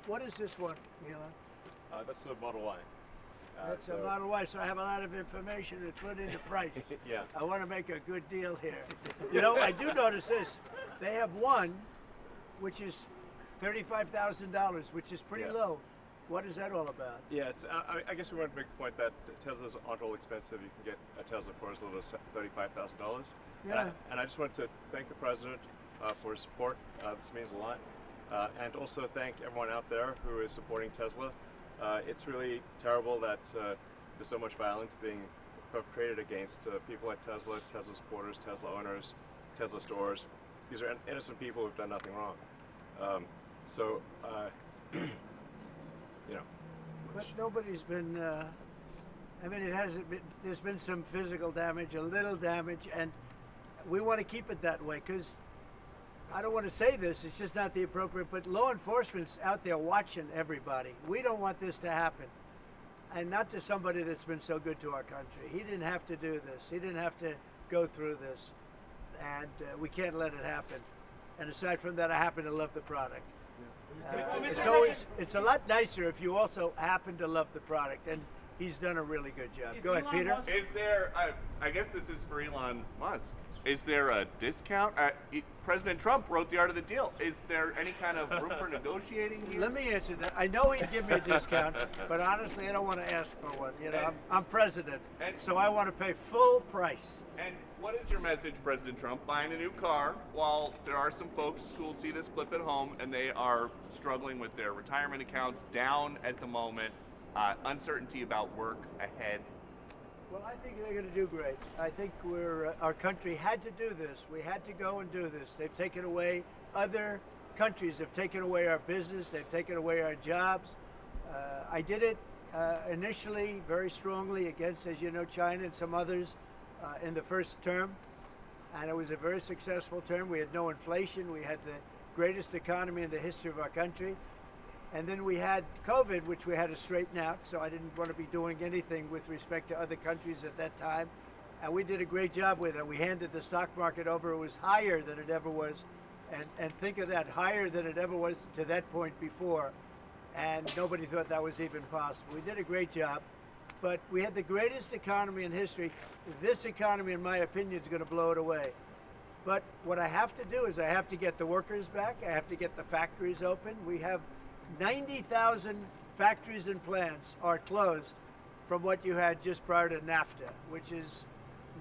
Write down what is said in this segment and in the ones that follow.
What is this one, Elon? That's the Model Y. That's a Model Y, so I have a lot of information to put into price. Yeah. I want to make a good deal here. You know, I do notice this. They have one, which is $35,000, which is pretty low. What is that all about? Yeah, it's, I guess we want to make the point that Teslas aren't all expensive. You can get a Tesla for as little as $35,000. Yeah. And I just want to thank the president for his support. This means a lot. And also thank everyone out there who is supporting Tesla. It's really terrible that there's so much violence being perpetrated against people at Tesla, Tesla supporters, Tesla owners, Tesla stores. These are innocent people who've done nothing wrong. You know. But nobody's been, I mean, it hasn't been, there's been some physical damage, a little damage, and we want to keep it that way because I don't want to say this, it's just not the appropriate, but law enforcement's out there watching everybody. We don't want this to happen. And not to somebody that's been so good to our country. He didn't have to do this. He didn't have to go through this. And we can't let it happen. And aside from that, I happen to love the product. It's a lot nicer if you also happen to love the product. And he's done a really good job. Go ahead, Peter. Is there, I guess this is for Elon Musk. Is there a discount? President Trump wrote the art of the deal. Is there any kind of room for negotiating here? Let me answer that. I know he'd give me a discount, but honestly, I don't want to ask for one. You know, I'm president, so I want to pay full price. And what is your message, President Trump? Buying a new car while there are some folks who will see this clip at home and they are struggling with their retirement accounts down at the moment, uncertainty about work ahead. Well, I think they're going to do great. I think our country had to do this. We had to go and do this. They've taken away, other countries have taken away our business. They've taken away our jobs. I did it initially very strongly against, as you know, China and some others in the first term. And it was a very successful term. We had no inflation. We had the greatest economy in the history of our country. And then we had COVID, which we had to straighten out, so I didn't want to be doing anything with respect to other countries at that time. And we did a great job with it. We handed the stock market over. It was higher than it ever was. And think of that, higher than it ever was to that point before. And nobody thought that was even possible. We did a great job. But we had the greatest economy in history. This economy, in my opinion, is going to blow it away. But what I have to do is I have to get the workers back. I have to get the factories open. We have 90,000 factories and plants are closed from what you had just prior to NAFTA, which is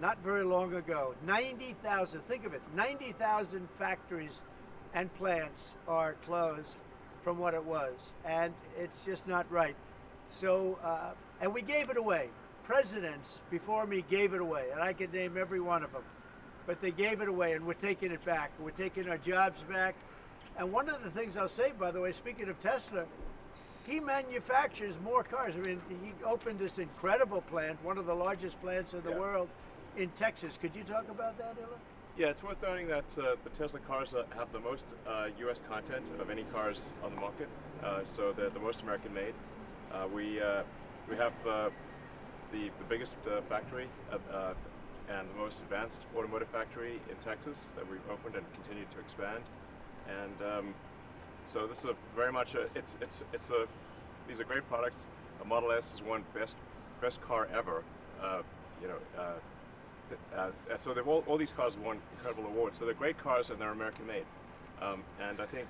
not very long ago. 90,000, think of it, 90,000 factories and plants are closed from what it was, and it's just not right. So, and we gave it away. Presidents before me gave it away, and I could name every one of them, but they gave it away, and we're taking it back. We're taking our jobs back. And one of the things I'll say, by the way, speaking of Tesla, he manufactures more cars. I mean, he opened this incredible plant, one of the largest plants in the world, in Texas. Could you talk about that, Elon? Yeah, it's worth noting that the Tesla cars have the most U.S. content of any cars on the market, so they're the most American-made. We have the biggest factory and the most advanced automotive factory in Texas that we've opened and continue to expand. And so this is very much these are great products. A Model S is one best car ever. So they've all these cars have won incredible awards. So they're great cars and they're American made. And I think,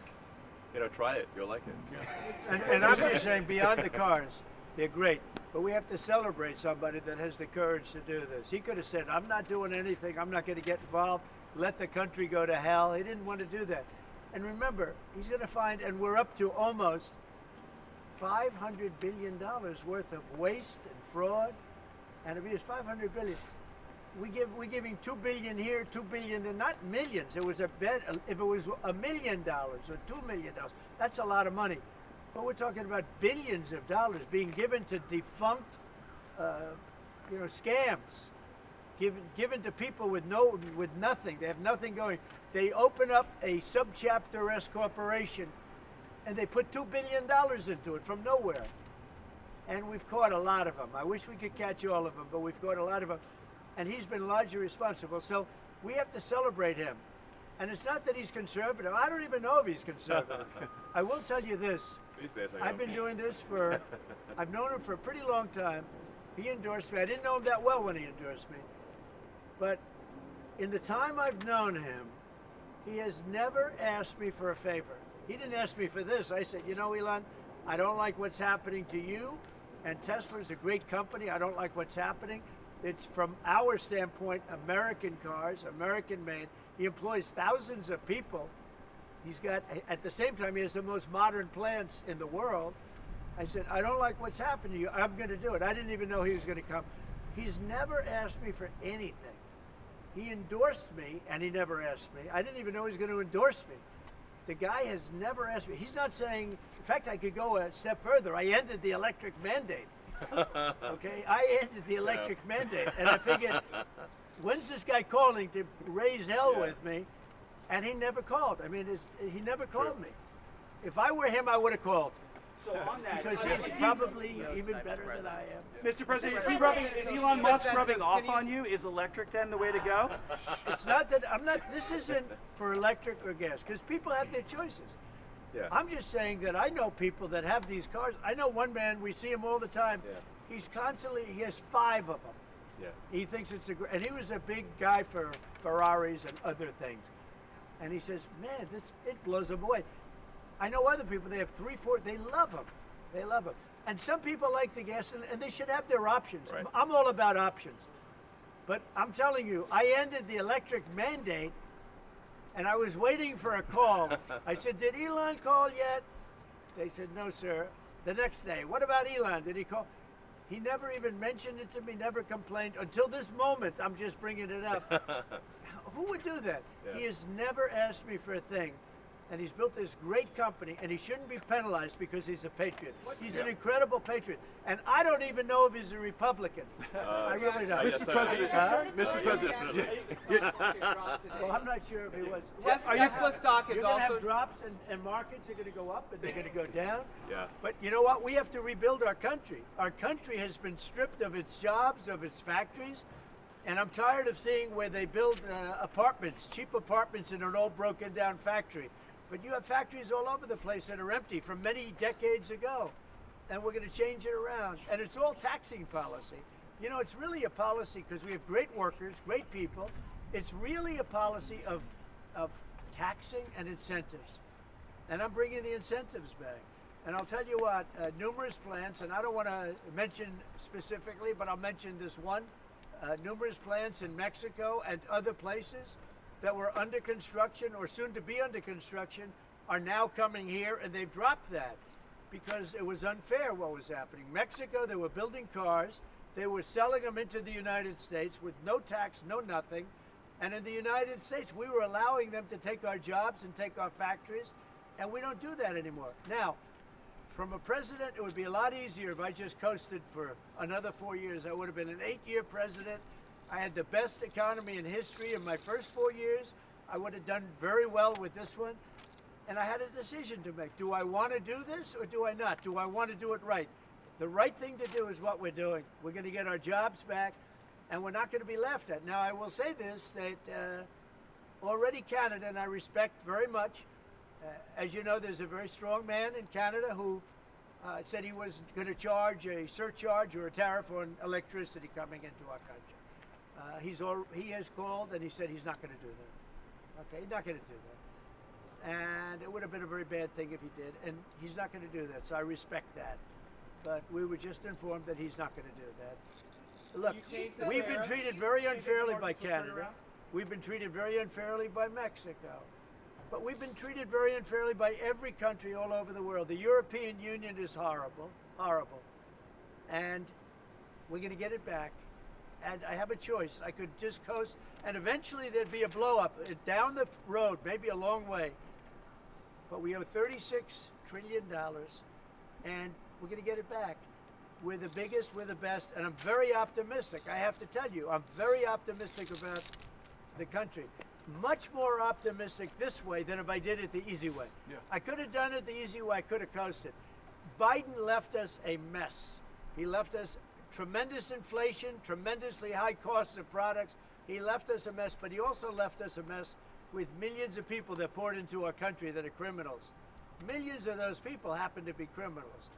try it. You'll like it. Yeah. And I'm just saying, beyond the cars, they're great. But we have to celebrate somebody that has the courage to do this. He could have said, I'm not doing anything. I'm not going to get involved. Let the country go to hell. He didn't want to do that. And remember, he's going to find, and we're up to almost $500 billion worth of waste and fraud and abuse. $500 billion. We're giving $2 billion here, $2 billion there, not millions. It was a bet. If it was $1 million or $2 million, that's a lot of money. But we're talking about billions of dollars being given to defunct, scams. Given to people with nothing. They have nothing going. They open up a subchapter S corporation and they put $2 billion into it from nowhere. And we've caught a lot of them. I wish we could catch all of them, but we've caught a lot of them. And he's been largely responsible. So we have to celebrate him. And it's not that he's conservative. I don't even know if he's conservative. I will tell you this. These days, I I've been doing this for, I've known him for a pretty long time. He endorsed me. I didn't know him that well when he endorsed me. But in the time I've known him, he has never asked me for a favor. He didn't ask me for this. I said, you know, Elon, I don't like what's happening to you. And Tesla's a great company. I don't like what's happening. It's from our standpoint, American cars, American made. He employs thousands of people. He's got, at the same time, he has the most modern plants in the world. I said, I don't like what's happened to you. I'm going to do it. I didn't even know he was going to come. He's never asked me for anything. He endorsed me, and he never asked me. I didn't even know he was going to endorse me. The guy has never asked me. He's not saying, in fact, I could go a step further. I ended the electric mandate. Okay, I ended the electric mandate. And I figured, when's this guy calling to raise hell with me? And he never called. I mean, he never called me. If I were him, I would have called. So on that, Because he's probably even better than I am. Mr. President, is Elon Musk rubbing off on you? Is electric then the way to go? It's not that, this isn't for electric or gas, because people have their choices. Yeah. I'm just saying that I know people that have these cars. I know one man, we see him all the time. Yeah. He has 5 of them. Yeah. He thinks it's and he was a big guy for Ferraris and other things. And he says, man, it blows him away. I know other people, they have 3, 4, they love them. They love them. And some people like the gas, and they should have their options. Right. I'm all about options. But I'm telling you, I ended the electric mandate, and I was waiting for a call. I said, did Elon call yet? They said, no, sir. The next day, what about Elon? Did he call? He never even mentioned it to me, never complained. Until this moment, I'm just bringing it up. Who would do that? Yeah. He has never asked me for a thing. And he's built this great company, and he shouldn't be penalized because he's a patriot. He's an incredible patriot. And I don't even know if he's a Republican. I really don't. Mr. President, Mr. President. Well, I'm not sure if he was. Tesla stock is You're going to also have drops, and markets are going to go up, and they're going to go down. Yeah. But you know what? We have to rebuild our country. Our country has been stripped of its jobs, of its factories. And I'm tired of seeing where they build apartments, cheap apartments in an old broken down factory. But you have factories all over the place that are empty from many decades ago. And we're going to change it around. And it's all taxing policy. You know, it's really a policy because we have great workers, great people. It's really a policy of taxing and incentives. And I'm bringing the incentives back. And I'll tell you what, numerous plants, and I don't want to mention specifically, but I'll mention this one. Numerous plants in Mexico and other places that were under construction or soon to be under construction are now coming here, and they've dropped that because it was unfair what was happening. Mexico, they were building cars, they were selling them into the United States with no tax, no nothing, and in the United States we were allowing them to take our jobs and take our factories, and we don't do that anymore. Now, from a president, it would be a lot easier if I just coasted for another 4 years. I would have been an 8-year president. I had the best economy in history in my first 4 years. I would have done very well with this one. And I had a decision to make. Do I want to do this or do I not? Do I want to do it right? The right thing to do is what we're doing. We're going to get our jobs back, and we're not going to be laughed at. Now, I will say this, that already Canada, and I respect very much, as you know, there's a very strong man in Canada who said he was going to charge a surcharge or a tariff on electricity coming into our country. He has called and he said he's not going to do that. Okay, he's not going to do that. And it would have been a very bad thing if he did, and he's not going to do that, so I respect that. But we were just informed that he's not going to do that. Look, we've been treated very unfairly by Canada. We've been treated very unfairly by Mexico. But we've been treated very unfairly by every country all over the world. The European Union is horrible, horrible. And we're going to get it back. And I have a choice. I could just coast, and eventually there'd be a blow-up down the road, maybe a long way. But we owe $36 trillion, and we're going to get it back. We're the biggest, we're the best, and I'm very optimistic. I have to tell you, I'm very optimistic about the country. Much more optimistic this way than if I did it the easy way. Yeah. I could have done it the easy way. I could have coasted. Biden left us a mess. He left us tremendous inflation, tremendously high costs of products. He left us a mess, but he also left us a mess with millions of people that poured into our country that are criminals. Millions of those people happen to be criminals.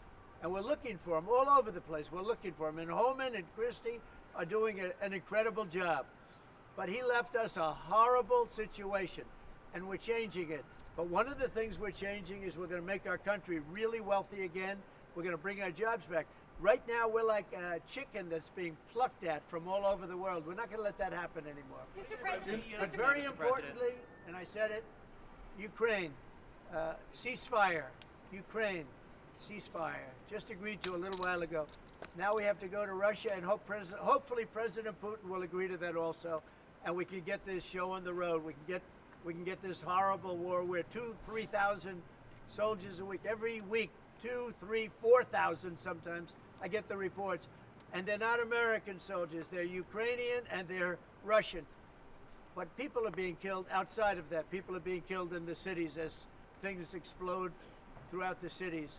And we're looking for them all over the place. We're looking for them. And Holman and Christie are doing an incredible job. But he left us a horrible situation, and we're changing it. But one of the things we're changing is we're going to make our country really wealthy again. We're going to bring our jobs back. Right now, we're like a chicken that's being plucked at from all over the world. We're not going to let that happen anymore. Mr. President, But very importantly, and I said it, Ukraine, ceasefire. Ukraine, ceasefire. Just agreed to a little while ago. Now we have to go to Russia, and hopefully President Putin will agree to that also, and we can get this show on the road. We can get this horrible war where 2,000-3,000 soldiers a week, every week, 2,000, 3,000, 4,000 sometimes. I get the reports, and they're not American soldiers. They're Ukrainian and they're Russian. But people are being killed outside of that. People are being killed in the cities as things explode throughout the cities.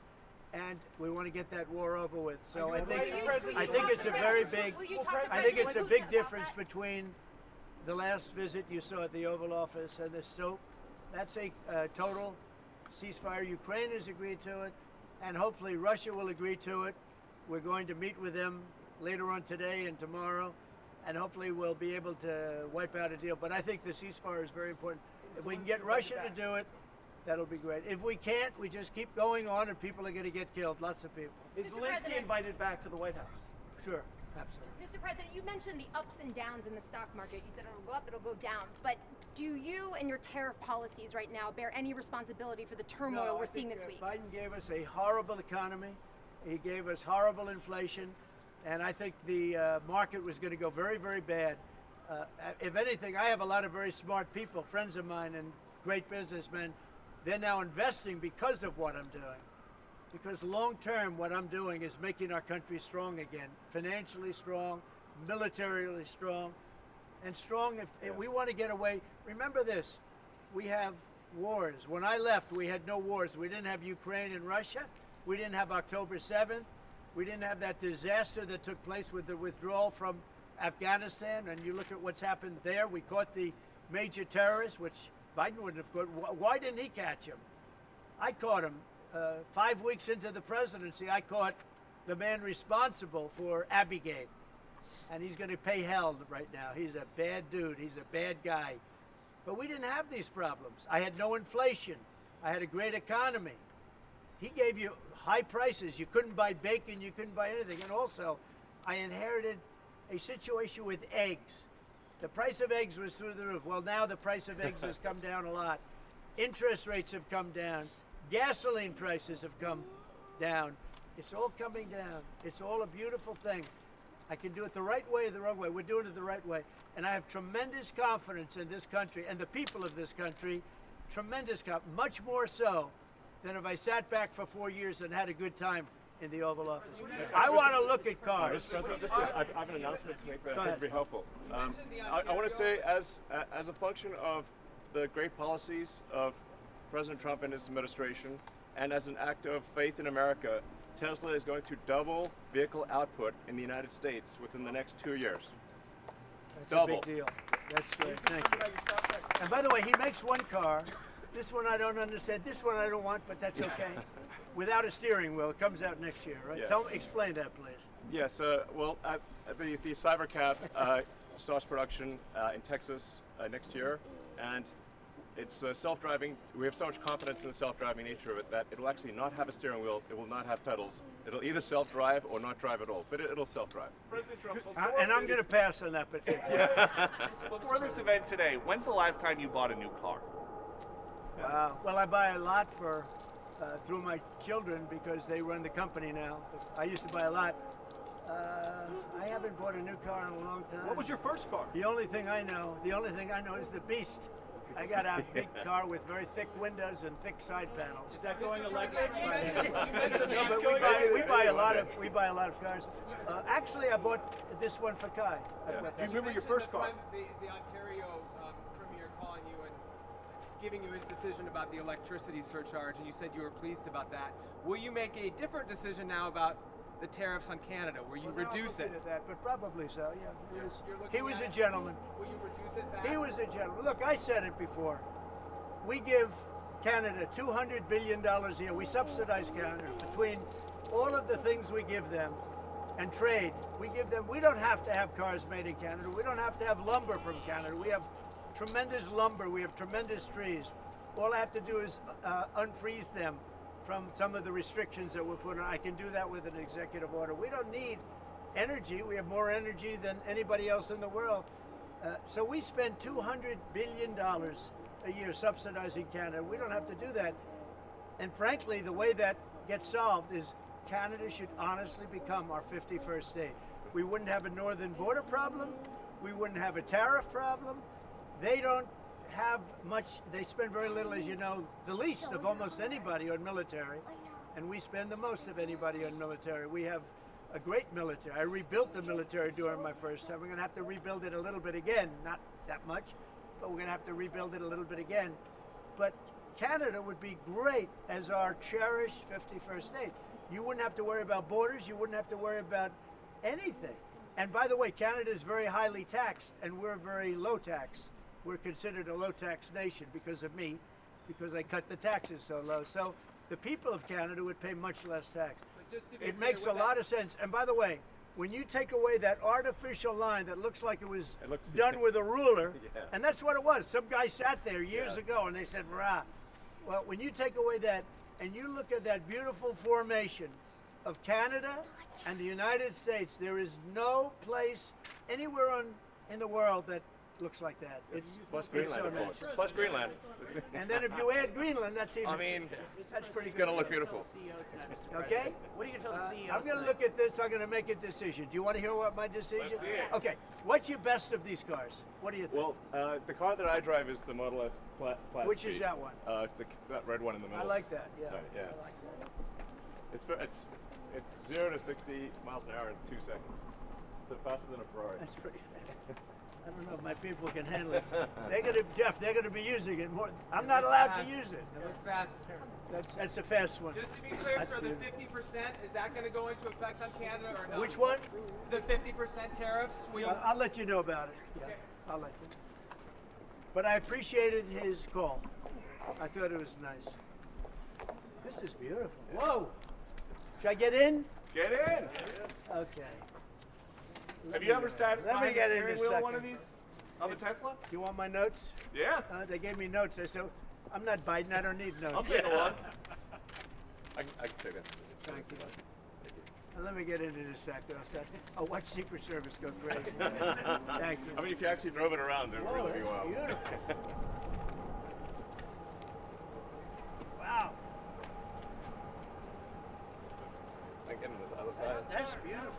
And we want to get that war over with. So I think it's a very big, I think it's a big difference between the last visit you saw at the Oval Office and this. So that's a total ceasefire. Ukraine has agreed to it, and hopefully Russia will agree to it. We're going to meet with them later on today and tomorrow, and hopefully we'll be able to wipe out a deal. But I think the ceasefire is very important. If we can get Russia to do it, that'll be great. If we can't, we just keep going on, and people are going to get killed. Lots of people. Is Zelensky invited back to the White House? Sure, absolutely. Mr. President, you mentioned the ups and downs in the stock market. You said it'll go up, it'll go down. But do you and your tariff policies right now bear any responsibility for the turmoil we're seeing this week? Biden gave us a horrible economy. He gave us horrible inflation. And I think the market was going to go very, very bad. If anything, I have a lot of very smart people, friends of mine and great businessmen. They're now investing because of what I'm doing. Because long term, what I'm doing is making our country strong again, financially strong, militarily strong, and strong if we want to get away. Remember this, we have wars. When I left, we had no wars. We didn't have Ukraine and Russia. We didn't have October 7th. We didn't have that disaster that took place with the withdrawal from Afghanistan. And you look at what's happened there. We caught the major terrorist, which Biden wouldn't have caught. Why didn't he catch him? I caught him. 5 weeks into the presidency, I caught the man responsible for Abigate. And he's going to pay hell right now. He's a bad dude. He's a bad guy. But we didn't have these problems. I had no inflation. I had a great economy. He gave you high prices. You couldn't buy bacon. You couldn't buy anything. And also, I inherited a situation with eggs. The price of eggs was through the roof. Well, now the price of eggs has come down a lot. Interest rates have come down. Gasoline prices have come down. It's all coming down. It's all a beautiful thing. I can do it the right way or the wrong way. We're doing it the right way. And I have tremendous confidence in this country and the people of this country. Tremendous confidence, much more so than if I sat back for 4 years and had a good time in the Oval Office. I want to look at cars. Mr. President, I have an announcement to make that I think will be helpful. I want to say, as a function of the great policies of President Trump and his administration, and as an act of faith in America, Tesla is going to double vehicle output in the United States within the next 2 years. That's a big deal. That's great. Thank you. And by the way, he makes one car. This one I don't understand. This one I don't want, but that's okay. Without a steering wheel. It comes out next year, right? Yes. Explain that, please. Yes. Well, the Cybertruck starts production in Texas next year, and it's self-driving. We have so much confidence in the self-driving nature of it that it'll actually not have a steering wheel. It will not have pedals. It'll either self-drive or not drive at all, but it'll self-drive. President Trump, And I'm going to pass on that particular. before this event today, when's the last time you bought a new car? Well, I buy a lot through my children because they run the company now. But I used to buy a lot. I haven't bought a new car in a long time. What was your first car? The only thing I know is the Beast. I got a big car with very thick windows and thick side panels. Is that going electric? No, but we buy a lot of cars. Actually, I bought this one for Kai. Do you remember your first car? The Ontario Premier calling you and giving you his decision about the electricity surcharge, and you said you were pleased about that. Will you make a different decision now about the tariffs on Canada? Will you reduce it? At that, but probably so. Yeah, You're he was looking a at it. gentleman. Will you reduce it back? He was a gentleman. Look, I said it before. We give Canada $200 billion a year. We subsidize Canada between all of the things we give them and trade. We give them, we don't have to have cars made in Canada. We don't have to have lumber from Canada. We have tremendous lumber. We have tremendous trees. All I have to do is unfreeze them from some of the restrictions that we're putting on. I can do that with an executive order. We don't need energy. We have more energy than anybody else in the world. So we spend $200 billion a year subsidizing Canada. We don't have to do that. And frankly, the way that gets solved is Canada should honestly become our 51st state. We wouldn't have a northern border problem. We wouldn't have a tariff problem. They don't have much, they spend very little, as you know, the least of almost anybody on military. And we spend the most of anybody on military. We have a great military. I rebuilt the military during my first time. We're going to have to rebuild it a little bit again. Not that much, but we're going to have to rebuild it a little bit again. But Canada would be great as our cherished 51st state. You wouldn't have to worry about borders. You wouldn't have to worry about anything. And by the way, Canada is very highly taxed, and we're very low tax. We're considered a low tax nation because of me, because I cut the taxes so low. So the people of Canada would pay much less tax. It makes a lot of sense. And by the way, when you take away that artificial line that looks like it was done with a ruler, Yeah. and that's what it was. Some guy sat there years ago and they said, rah. Well, when you take away that and you look at that beautiful formation of Canada and the United States, there is no place anywhere in the world that looks like that. It's Plus it's Greenland, so of course. nice. Plus Greenland. And then if you add Greenland, that's even. I mean, that's pretty it's good. going to look beautiful. Okay? What are you going to tell the CEO? I'm going to look at this. I'm going to make a decision. Do you want to hear what my decision? Let's see it. Okay. What's your best of these cars? What do you think? Well, the car that I drive is the Model S Plaid Which is Street. that one? That red one in the middle. I like that. Yeah. Right, yeah. I like that. It's 0 to 60 miles an hour in 2 seconds. So faster than a Ferrari. That's pretty fast. I don't know if my people can handle it. Jeff, they're going to be using it more. I'm not allowed to use it. It looks fast. That's a fast one. Just to be clear, That's sir, the beautiful. 50%, is that going to go into effect on Canada or no? Which one? The 50% tariffs? I'll let you know about it. Yeah, Okay. I'll let you. But I appreciated his call. I thought it was nice. This is beautiful. Whoa! Should I get in? Get in. Okay. Have you ever sat Let me behind get the in steering a wheel of one of second. these? Of a Tesla? Do you want my notes? Yeah. They gave me notes. I said, I'm not Biden. I don't need notes. I'll take a look. I can take it. Thank you. Let me get into this sector. I'll watch Secret Service go crazy. Thank you. I mean, if you actually drove it around, it would Whoa, really be that's wild. beautiful. Wow. I get on this other side. That's beautiful.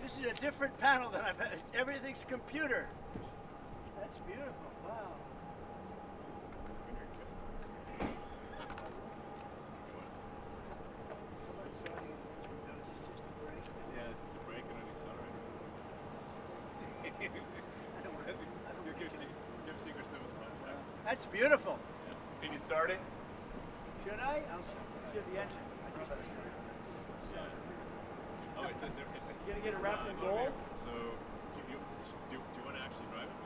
This is a different panel than I've had. Everything's computer. That's beautiful. Wow. Yeah, this is a brake and an accelerator. Give Secret Service a call. That's beautiful. Can you start it? Should I? I'll see the engine. Oh, it's You gonna get it wrapped in gold? So, do you want to actually drive it?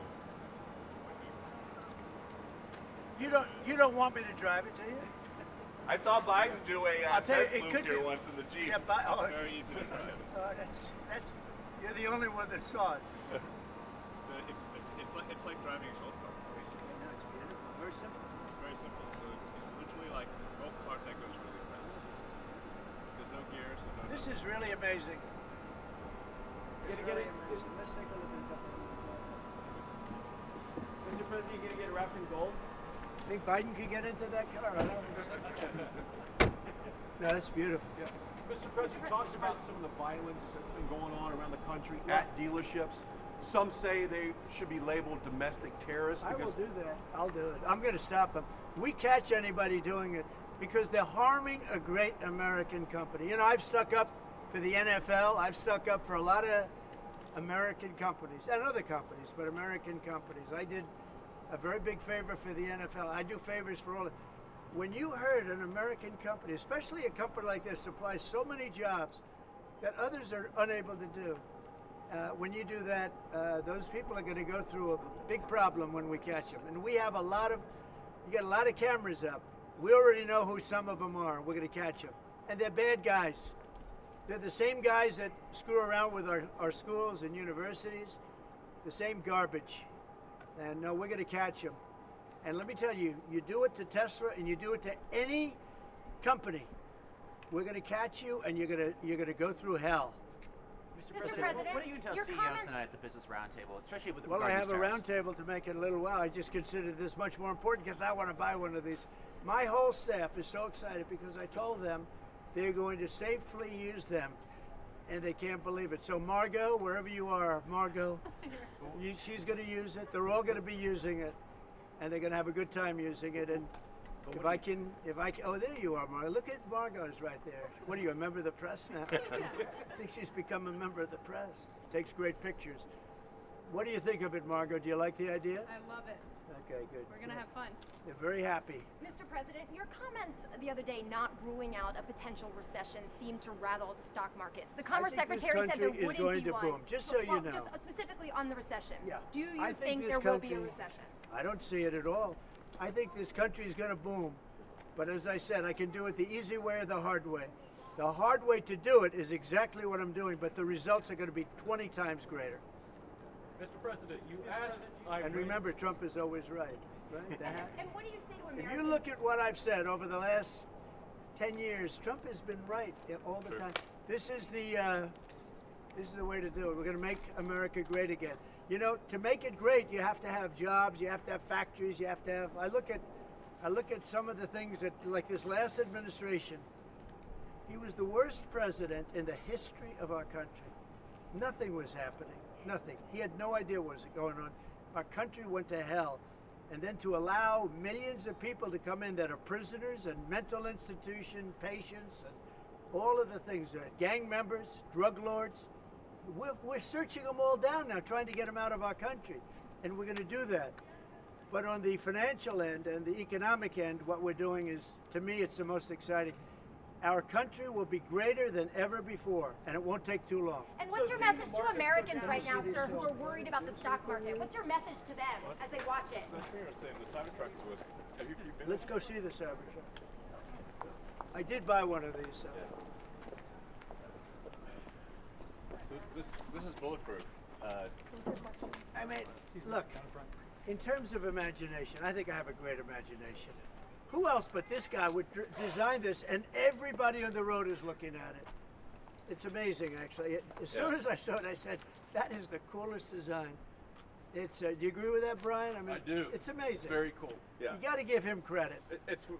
You don't want me to drive it, do you? I saw Biden do a I'll tell you, test it loop could here be- once in the Jeep. Yeah, but Very easy to drive. that's you're the only one that saw it. So it's like driving a golf cart, basically. No, it's beautiful. Very simple. It's very simple. So it's literally like a golf cart that goes really fast. There's no gears. And no This is really amazing. It's Gonna get really it- amazing. Let's take a look at that. Mr. President, you gonna get it wrapped in gold? Think Biden could get into that car? I don't think so. No, that's beautiful. Mr. President talks about some of the violence that's been going on around the country at dealerships. Some say they should be labeled domestic terrorists I will because do that. I'll do it. I'm going to stop them. We catch anybody doing it because they're harming a great American company. You know, I've stuck up for the NFL. I've stuck up for a lot of American companies and other companies, but American companies. I did a very big favor for the NFL. I do favors for all. When you heard an American company, especially a company like this, supplies so many jobs that others are unable to do, when you do that, those people are going to go through a big problem when we catch them. And we have a lot of, You got a lot of cameras up. We already know who some of them are. We're going to catch them. And they're bad guys. They're the same guys that screw around with our schools and universities. The same garbage. And no, we're going to catch them. And let me tell you, you do it to Tesla and you do it to any company, we're going to catch you and you're going to go through hell. Mr. President, what do you tell your CEOs comments tonight at the Business Roundtable, especially with Well, regard I to have these a tariffs? roundtable to make it a little while. I just consider this much more important because I want to buy one of these. My whole staff is so excited because I told them they're going to safely use them, and they can't believe it. So Margot, wherever you are, Margot, she's going to use it. They're all going to be using it, and they're going to have a good time using it. And if I can, oh, there you are, Margot. Look at Margot's right there. What are you, a member of the press now? I think she's become a member of the press. Takes great pictures. What do you think of it, Margot? Do you like the idea? I love it. Okay, good. We're going to have fun. They're very happy. Mr. President, your comments the other day not ruling out a potential recession seemed to rattle the stock markets. The Commerce Secretary said there wouldn't going be to one. boom. Just so you know. Just specifically on the recession. Yeah. Do you I think this there will be a country- recession? I don't see it at all. I think this country is going to boom. But as I said, I can do it the easy way or the hard way. The hard way to do it is exactly what I'm doing, but the results are going to be 20 times greater. Mr. President, you asked. And remember, Trump is always right. Right? And what do you say to If Americans? you look at what I've said over the last 10 years, Trump has been right all the time. This is the way to do it. We're going to make America great again. You know, to make it great, you have to have jobs, you have to have factories, you have to have. I look at some of the things that, like this last administration, he was the worst president in the history of our country. Nothing was happening. Nothing. He had no idea what was going on. Our country went to hell. And then to allow millions of people to come in that are prisoners and mental institution patients and all of the things, gang members, drug lords, we're searching them all down now, trying to get them out of our country. And we're going to do that. But on the financial end and the economic end, what we're doing is, to me, it's the most exciting. Our country will be greater than ever before, and it won't take too long. And what's your message to Americans right now, sir, who are worried about the stock market? What's your message to them as they watch it? That's interesting. The Cybertruck was. Have you been? Let's go see the Cybertruck. I did buy one of these. So. This is bulletproof. I mean, look, in terms of imagination, I think I have a great imagination. Who else but this guy would design this, and everybody on the road is looking at it? It's amazing, actually. As soon as I saw it, I said, that is the coolest design. It's. Do you agree with that, Brian? I mean, I do. It's amazing. It's very cool. Yeah. You got to give him credit.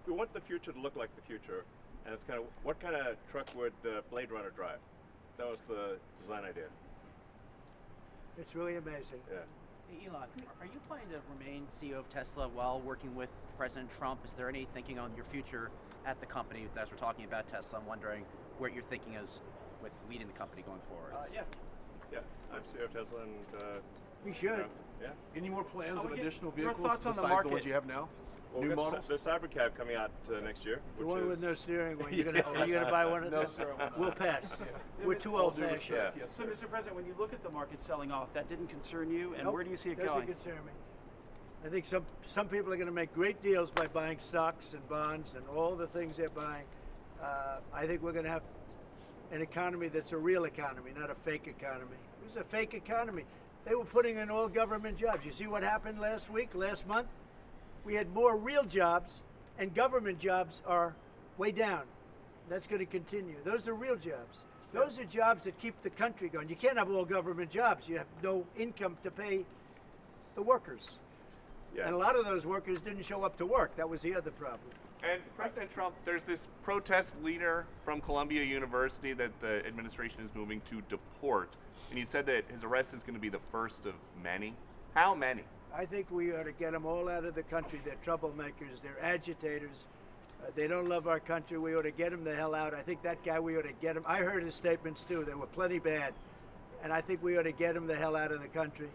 We want the future to look like the future, and it's kind of what kind of truck would Blade Runner drive? That was the design idea. It's really amazing. Yeah. Hey, Elon, are you planning to remain CEO of Tesla while working with President Trump? Is there any thinking on your future at the company as we're talking about Tesla? I'm wondering what your thinking is with leading the company going forward. Yeah. I'm CEO of Tesla, and You should. you know, yeah. Any more plans I on would get additional your vehicles thoughts on the besides the market. ones you have now? Well, New we've got models? the Cybercab coming out next year. The which one with is, no steering wheel. Are you gonna buy one of No, those? sir, I will not. We'll pass. We're too All due old-fashioned. respect, Yeah. yes, So, sir. Mr. President, when you look at the market selling off, that didn't concern you, and Nope, where do you see it doesn't going? concern me. I think some people are going to make great deals by buying stocks and bonds and all the things they're buying. I think we're going to have an economy that's a real economy, not a fake economy. It was a fake economy. They were putting in all government jobs. You see what happened last month? We had more real jobs, and government jobs are way down. That's going to continue. Those are real jobs. Those are jobs that keep the country going. You can't have all government jobs. You have no income to pay the workers. Yeah. And a lot of those workers didn't show up to work. That was the other problem. And President Trump, there's this protest leader from Columbia University that the administration is moving to deport. And he said that his arrest is going to be the first of many. How many? I think we ought to get them all out of the country. They're troublemakers. They're agitators. They don't love our country. We ought to get them the hell out. I think that guy, we ought to get him. I heard his statements too. They were plenty bad. And I think we ought to get him the hell out of the country.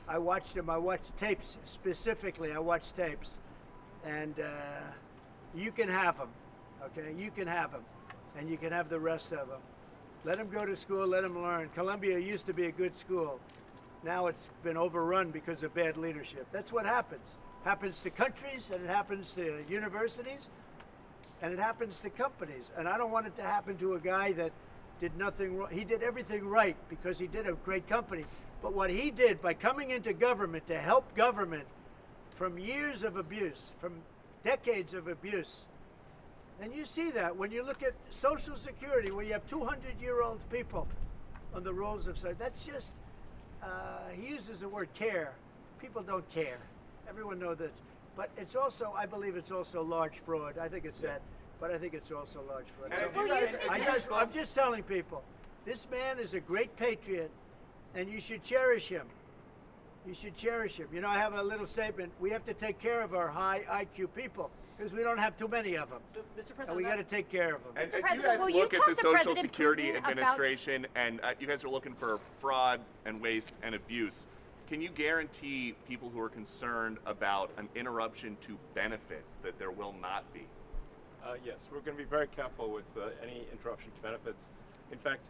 I watched him. I watched tapes. Specifically, I watched tapes. And you can have them, okay? You can have them. And you can have the rest of them. Let them go to school. Let them learn. Columbia used to be a good school. Now it's been overrun because of bad leadership. That's what happens. happens to countries, and it happens to universities, and it happens to companies. And I don't want it to happen to a guy that did nothing wrong. He did everything right because he did a great company. But what he did by coming into government to help government from years of abuse, from decades of abuse, and you see that when you look at Social Security, where you have 200-year-old people on the rolls of society. That's just, he uses the word care. People don't care. Everyone knows that. But it's also, I believe it's also large fraud. I think it's that, but I think it's also large fraud. So I'm just telling people, this man is a great patriot, and you should cherish him. You should cherish him. You know, I have a little statement. We have to take care of our high IQ people because we don't have too many of them. So, Mr. President, and we got to take care of them. And Mr. if you President, guys will you look at talk the to Social President Security Putin about- Administration, and you guys are looking for fraud and waste and abuse, can you guarantee people who are concerned about an interruption to benefits that there will not be? Yes, we're going to be very careful with any interruption to benefits. In fact,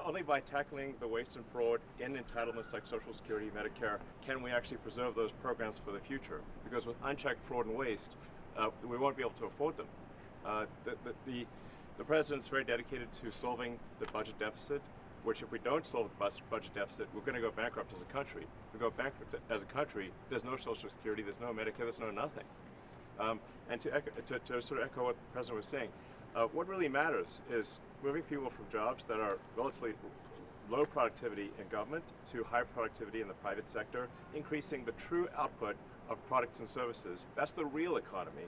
only by tackling the waste and fraud in entitlements like Social Security, Medicare, can we actually preserve those programs for the future. Because with unchecked fraud and waste, we won't be able to afford them. The president's very dedicated to solving the budget deficit, which if we don't solve the budget deficit, we're going to go bankrupt as a country. If we go bankrupt as a country, there's no Social Security, there's no Medicare, there's no nothing. And to sort of echo what the president was saying, what really matters is moving people from jobs that are relatively low productivity in government to high productivity in the private sector, increasing the true output of products and services. That's the real economy.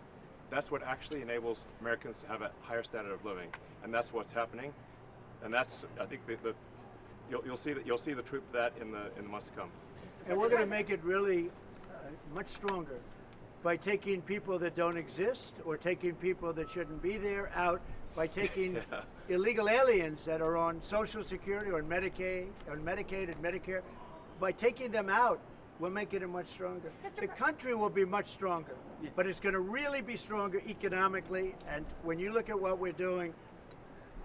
That's what actually enables Americans to have a higher standard of living, and that's what's happening. And that's, I think, you'll see the truth of that in the months to come. And we're going to make it really much stronger by taking people that don't exist or taking people that shouldn't be there out, by taking illegal aliens that are on Social Security or Medicaid and Medicare. By taking them out, we're making it much stronger. The country will be much stronger, but it's going to really be stronger economically. And when you look at what we're doing,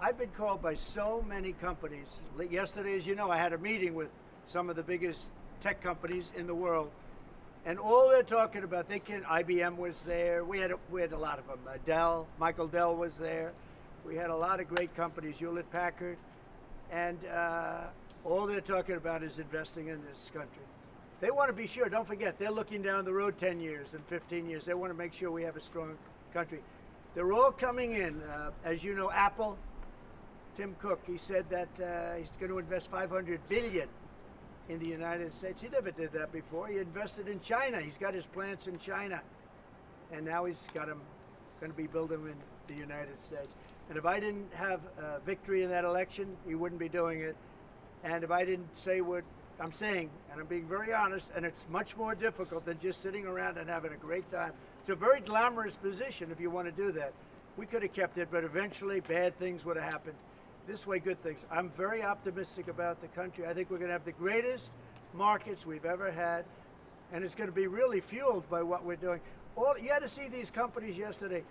I've been called by so many companies. Yesterday, as you know, I had a meeting with some of the biggest tech companies in the world. And all they're talking about, IBM was there. We had a lot of them. Dell, Michael Dell was there. We had a lot of great companies, Hewlett Packard. And all they're talking about is investing in this country. They want to be sure, don't forget, they're looking down the road 10 years and 15 years. They want to make sure we have a strong country. They're all coming in. As you know, Apple, Tim Cook, he said that he's going to invest $500 billion in the United States. He never did that before. He invested in China. He's got his plants in China. And now he's got them, going to be building them in the United States. And if I didn't have victory in that election, he wouldn't be doing it. And if I didn't say what I'm saying, and I'm being very honest, and it's much more difficult than just sitting around and having a great time. It's a very glamorous position if you want to do that. We could have kept it, but eventually bad things would have happened. This way, good things. I'm very optimistic about the country. I think we're going to have the greatest markets we've ever had, and it's going to be really fueled by what we're doing. You had to see these companies yesterday.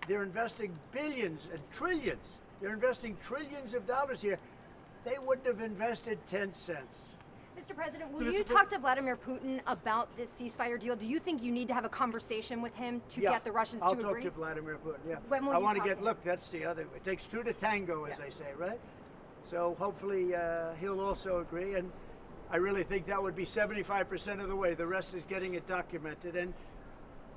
They're investing billions and trillions. They're investing trillions of dollars here. They wouldn't have invested 10 cents. Mr. President, will you talk to Vladimir Putin about this ceasefire deal? Do you think you need to have a conversation with him to get the Russians to agree? I'll talk to Vladimir Putin, yeah. When will I you want to talk get, to look, that's the other, it takes two to tango, as they say, right? So hopefully he'll also agree, and I really think that would be 75% of the way. The rest is getting it documented and,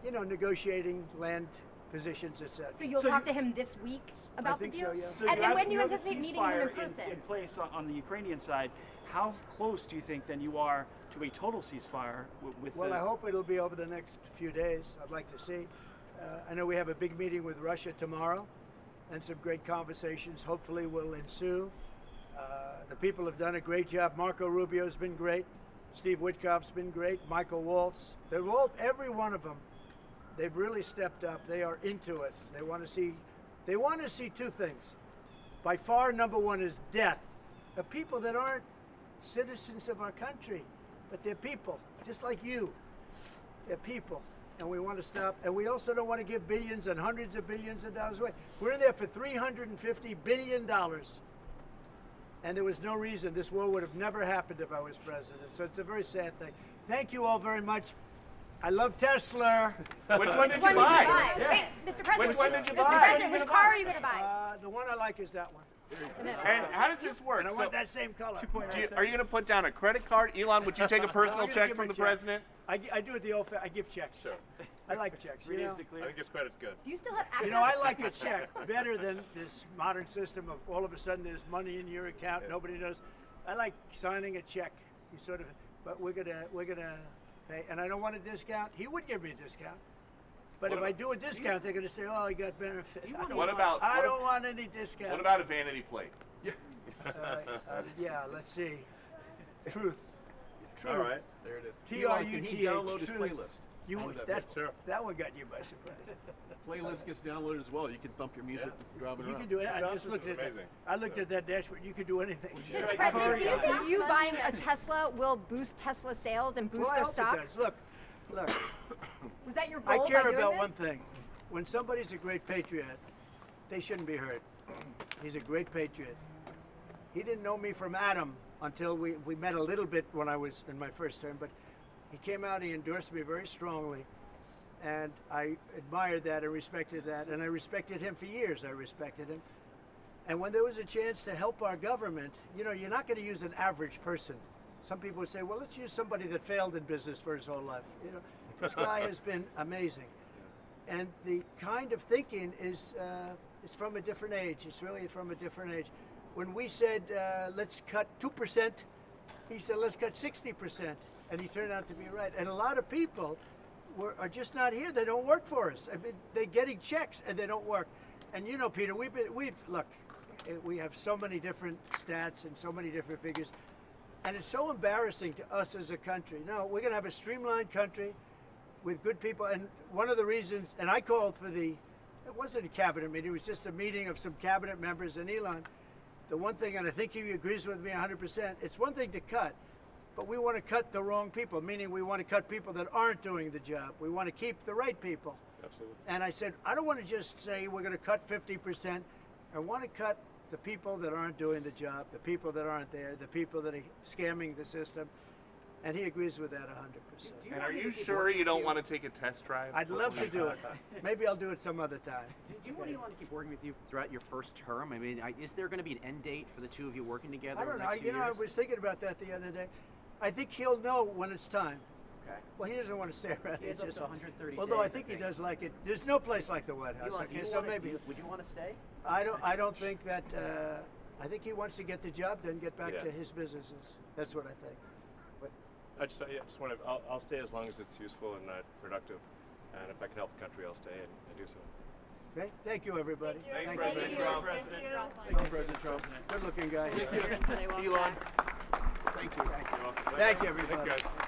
you know, negotiating land positions, etc. So you'll talk to him this week about the deal? I think so, So And when do you have the anticipate meeting him in ceasefire person? in place on the Ukrainian side. How close do you think then you are to a total ceasefire with Well, I hope it'll be over the next few days. I'd like to see. I know we have a big meeting with Russia tomorrow, and some great conversations hopefully will ensue. The people have done a great job. Marco Rubio's been great. Steve Witkoff's been great. Michael Waltz. They're all, every one of them, they've really stepped up. They are into it. They want to see two things. By far, number one is death of people that aren't citizens of our country, but they're people, just like you. They're people, and we want to stop. And we also don't want to give billions and hundreds of billions of dollars away. We're in there for $350 billion, and there was no reason. This war would have never happened if I was president. So it's a very sad thing. Thank you all very much. I love Tesla. Which one did Which you one did you buy? buy? Wait, Mr. President. Which one did you Mr. buy? President, which car are you going to buy? The one I like is that one. And how does this work? And I So, want that same color. are you going to put down a credit card? Elon, would you take a personal I'm gonna check give from him the a check. president? I do it the old. I give checks. Sure. I like checks. You know? I think his credit's good. Do you still have access? You know, I like a check better than this modern system of all of a sudden there's money in your account, nobody knows. I like signing a check. You sort of, but we're gonna pay, and I don't want a discount. He would give me a discount, but if I do a discount, they're gonna say, "Oh, he got benefits." I don't want any discount. What about a vanity plate? Yeah, let's see. Truth. All right. There it is. T-R-U-T-H, Elon, can he download his truth. playlist? You, How's that that, Sure. that one got you by surprise. Playlist gets downloaded as well. You can thump your music driving You around. can do it. I Sound just looked system's at that. amazing. I looked at that dashboard. You could do anything. Mr. President, do you think you buying a Tesla will boost Tesla sales and boost Well, I their hope stock? it does. Look. Was that your goal I by care doing about this? one thing. When somebody's a great patriot, they shouldn't be hurt. He's a great patriot. He didn't know me from Adam until we met a little bit when I was in my first term, but he came out, he endorsed me very strongly, and I admired that and respected that, and I respected him for years. I respected him. And when there was a chance to help our government, you know, you're not going to use an average person. Some people would say, well, let's use somebody that failed in business for his whole life. You know, this guy has been amazing. And the kind of thinking is it's from a different age. It's really from a different age. When we said, let's cut 2%, he said, let's cut 60%. And he turned out to be right. And a lot of people are just not here. They don't work for us. I mean, they're getting checks and they don't work. And you know, Peter, look, we have so many different stats and so many different figures. And it's so embarrassing to us as a country. No, we're going to have a streamlined country with good people. And one of the reasons, and I called for it wasn't a cabinet meeting, it was just a meeting of some cabinet members and Elon. The one thing, and I think he agrees with me 100%, it's one thing to cut, but we want to cut the wrong people, meaning we want to cut people that aren't doing the job. We want to keep the right people. Absolutely. And I said, I don't want to just say we're going to cut 50%. I want to cut the people that aren't doing the job, the people that aren't there, the people that are scamming the system. And he agrees with that 100%. And are you sure you don't want to take a test drive? I'd love to do it. Maybe I'll do it some other time. Do you want Elon to keep working with you throughout your first term? I mean, is there going to be an end date for the two of you working together? I don't in the know. next few You know, I years? was thinking about that the other day. I think he'll know when it's time. Okay. Well, he doesn't want to stay around. He has It's up just, to 130 although I days, think I he think. does like it. There's no place like the White House. Elon, do Okay, you so wanna- maybe would you want to stay? I don't think that. I think he wants to get the job done, get back Yeah. to his businesses. That's what I think. I just want to. I'll stay as long as it's useful and productive, and if I can help the country, I'll stay and do so. Okay. Thank you, everybody. Thanks, Thank President you. Trump. Thank you, President Trump. Good looking guy. Elon. Thank you. Thank you, everybody. Thanks, guys.